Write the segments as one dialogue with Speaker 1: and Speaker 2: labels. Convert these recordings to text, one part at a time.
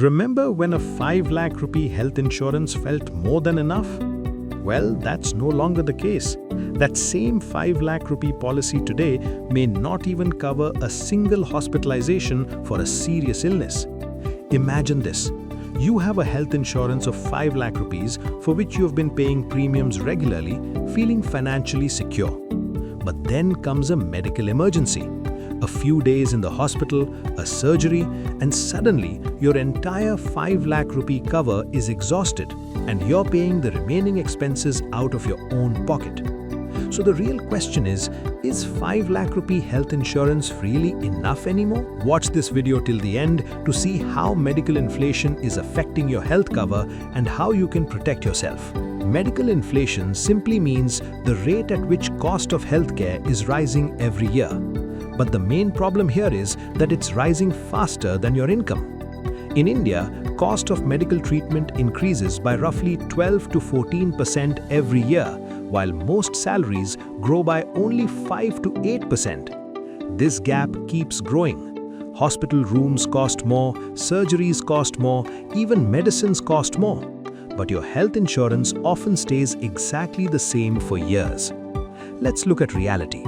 Speaker 1: Remember when a 5 lakh rupee health insurance felt more than enough? Well, that's no longer the case. That same 5 lakh rupee policy today may not even cover a single hospitalization for a serious illness. Imagine this. You have a health insurance of 5 lakh rupees for which you have been paying premiums regularly, feeling financially secure. But then comes a medical emergency. A few days in the hospital, a surgery, and suddenly your entire 5 lakh rupee cover is exhausted and you're paying the remaining expenses out of your own pocket. So the real question is 5 lakh rupee health insurance really enough anymore? Watch this video till the end to see how medical inflation is affecting your health cover and how you can protect yourself. Medical inflation simply means the rate at which cost of healthcare is rising every year. But the main problem here is that it's rising faster than your income. In India, cost of medical treatment increases by roughly 12 to 14% every year, while most salaries grow by only 5 to 8%. This gap keeps growing. Hospital rooms cost more, surgeries cost more, even medicines cost more. But your health insurance often stays exactly the same for years. Let's look at reality.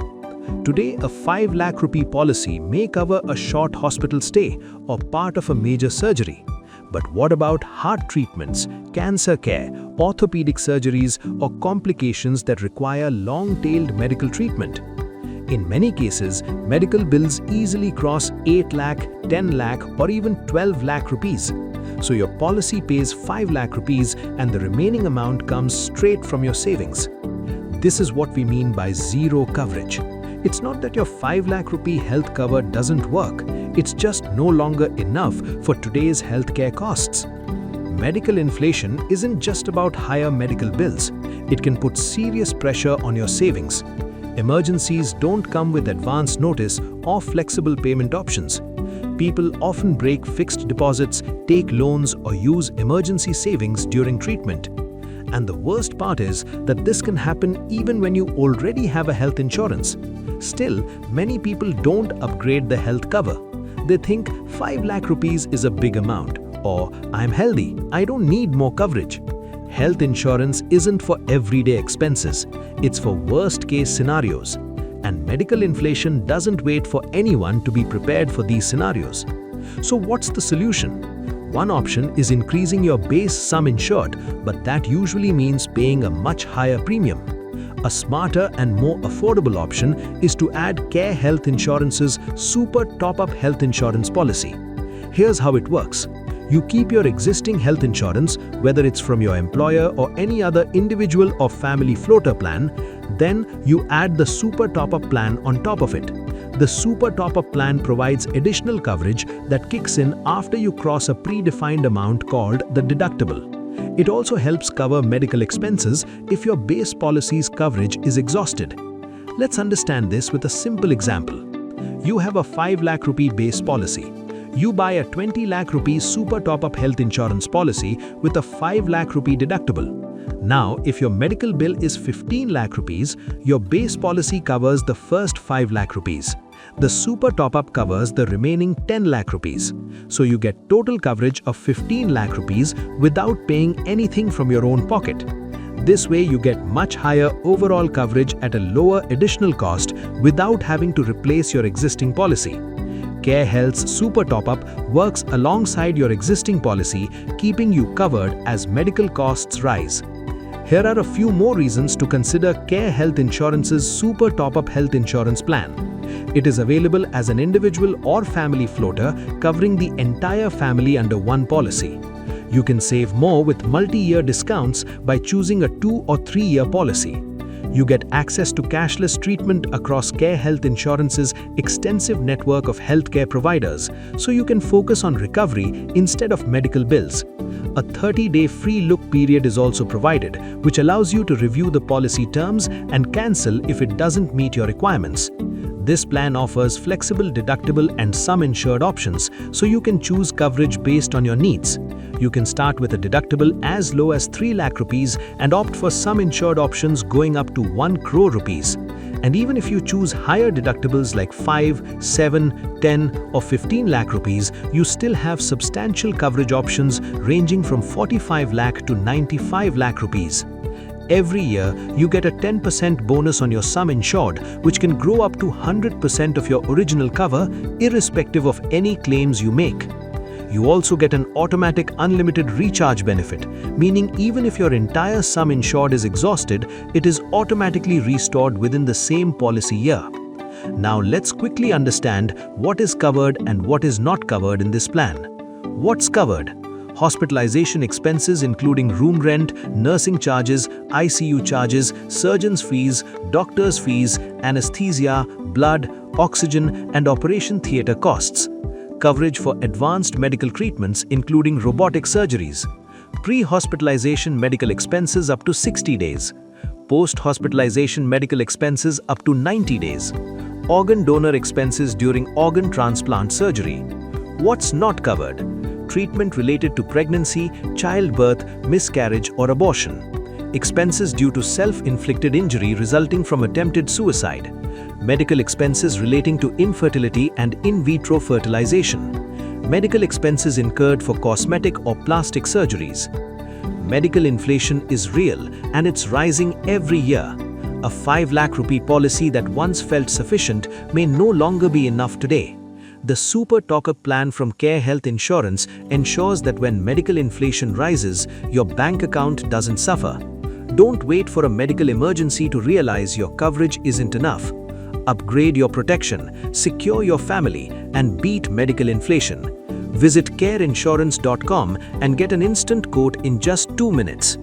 Speaker 1: Today, a 5 lakh rupee policy may cover a short hospital stay or part of a major surgery. But what about heart treatments, cancer care, orthopedic surgeries, or complications that require long-tailed medical treatment? In many cases, medical bills easily cross 8 lakh, 10 lakh, or even 12 lakh rupees. So your policy pays 5 lakh rupees and the remaining amount comes straight from your savings. This is what we mean by zero coverage. It's not that your 5 lakh rupee health cover doesn't work, it's just no longer enough for today's healthcare costs. Medical inflation isn't just about higher medical bills, it can put serious pressure on your savings. Emergencies don't come with advance notice or flexible payment options. People often break fixed deposits, take loans, or use emergency savings during treatment. And the worst part is that this can happen even when you already have a health insurance. Still, many people don't upgrade the health cover. They think 5 lakh rupees is a big amount, or I'm healthy, I don't need more coverage. Health insurance isn't for everyday expenses, it's for worst-case scenarios. And medical inflation doesn't wait for anyone to be prepared for these scenarios. So what's the solution? One option is increasing your base sum insured, but that usually means paying a much higher premium. A smarter and more affordable option is to add Care Health Insurance's Super Top-Up Health Insurance policy. Here's how it works. You keep your existing health insurance, whether it's from your employer or any other individual or family floater plan, then you add the Super Top-Up plan on top of it. The Super Top-Up plan provides additional coverage that kicks in after you cross a predefined amount called the deductible. It also helps cover medical expenses if your base policy's coverage is exhausted. Let's understand this with a simple example. You have a 5 lakh rupee base policy. You buy a 20 lakh rupee Super Top-Up Health Insurance policy with a 5 lakh rupee deductible. Now, if your medical bill is 15 lakh rupees, your base policy covers the first 5 lakh rupees. The Super Top-Up covers the remaining 10 lakh rupees. So you get total coverage of 15 lakh rupees without paying anything from your own pocket. This way you get much higher overall coverage at a lower additional cost without having to replace your existing policy. Care Health's Super Top-Up works alongside your existing policy, keeping you covered as medical costs rise. Here are a few more reasons to consider Care Health Insurance's Super Top-Up Health Insurance plan. It is available as an individual or family floater, covering the entire family under one policy. You can save more with multi-year discounts by choosing a 2 or 3 year policy. You get access to cashless treatment across Care Health Insurance's extensive network of healthcare providers, so you can focus on recovery instead of medical bills. A 30-day free look period is also provided, which allows you to review the policy terms and cancel if it doesn't meet your requirements. This plan offers flexible deductible and sum insured options, so you can choose coverage based on your needs. You can start with a deductible as low as 3 lakh rupees and opt for sum insured options going up to 1 crore rupees. And even if you choose higher deductibles like 5, 7, 10 or 15 lakh rupees, you still have substantial coverage options ranging from 45 lakh to 95 lakh rupees. Every year, you get a 10% bonus on your sum insured, which can grow up to 100% of your original cover, irrespective of any claims you make. You also get an automatic unlimited recharge benefit, meaning even if your entire sum insured is exhausted, it is automatically restored within the same policy year. Now let's quickly understand what is covered and what is not covered in this plan. What's covered? Hospitalization expenses including room rent, nursing charges, ICU charges, surgeon's fees, doctor's fees, anesthesia, blood, oxygen, and operation theatre costs. Coverage for advanced medical treatments including robotic surgeries. Pre-hospitalization medical expenses up to 60 days. Post-hospitalization medical expenses up to 90 days. Organ donor expenses during organ transplant surgery. What's not covered? Treatment related to pregnancy, childbirth, miscarriage or abortion. Expenses due to self-inflicted injury resulting from attempted suicide. Medical expenses relating to infertility and in vitro fertilization. Medical expenses incurred for cosmetic or plastic surgeries. Medical inflation is real and it's rising every year. A 5 lakh rupee policy that once felt sufficient may no longer be enough today. The Super Top-Up plan from Care Health Insurance ensures that when medical inflation rises, your bank account doesn't suffer. Don't wait for a medical emergency to realize your coverage isn't enough. Upgrade your protection, secure your family, and beat medical inflation. Visit careinsurance.com and get an instant quote in just 2 minutes.